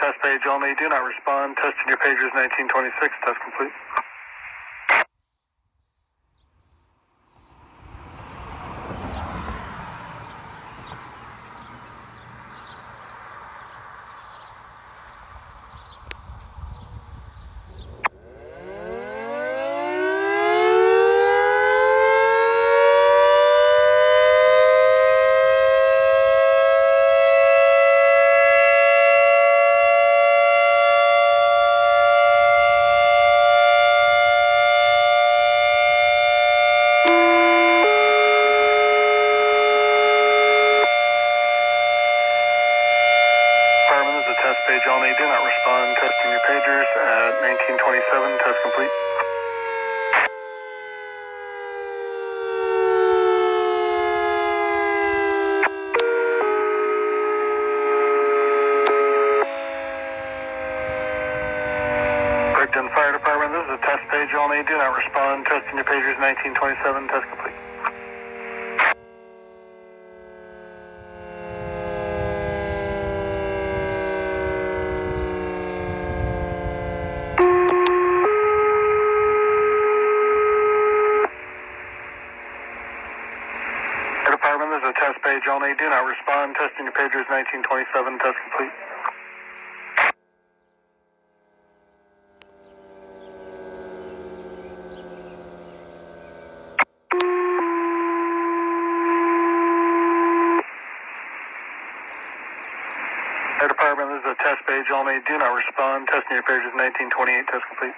test page only. Do not respond. Testing your pagers 1926. Test complete. Test page only. Do not respond. Testing your pagers at 1927. Test complete. Brickton Fire Department, this is a test page only. Do not respond. Testing your pagers 1927. Test complete. Department, this is a test page only. Do not respond. Testing your pagers 1927. Test complete. Department, this is a test page only. Do not respond. Testing your pagers 1928. Test complete.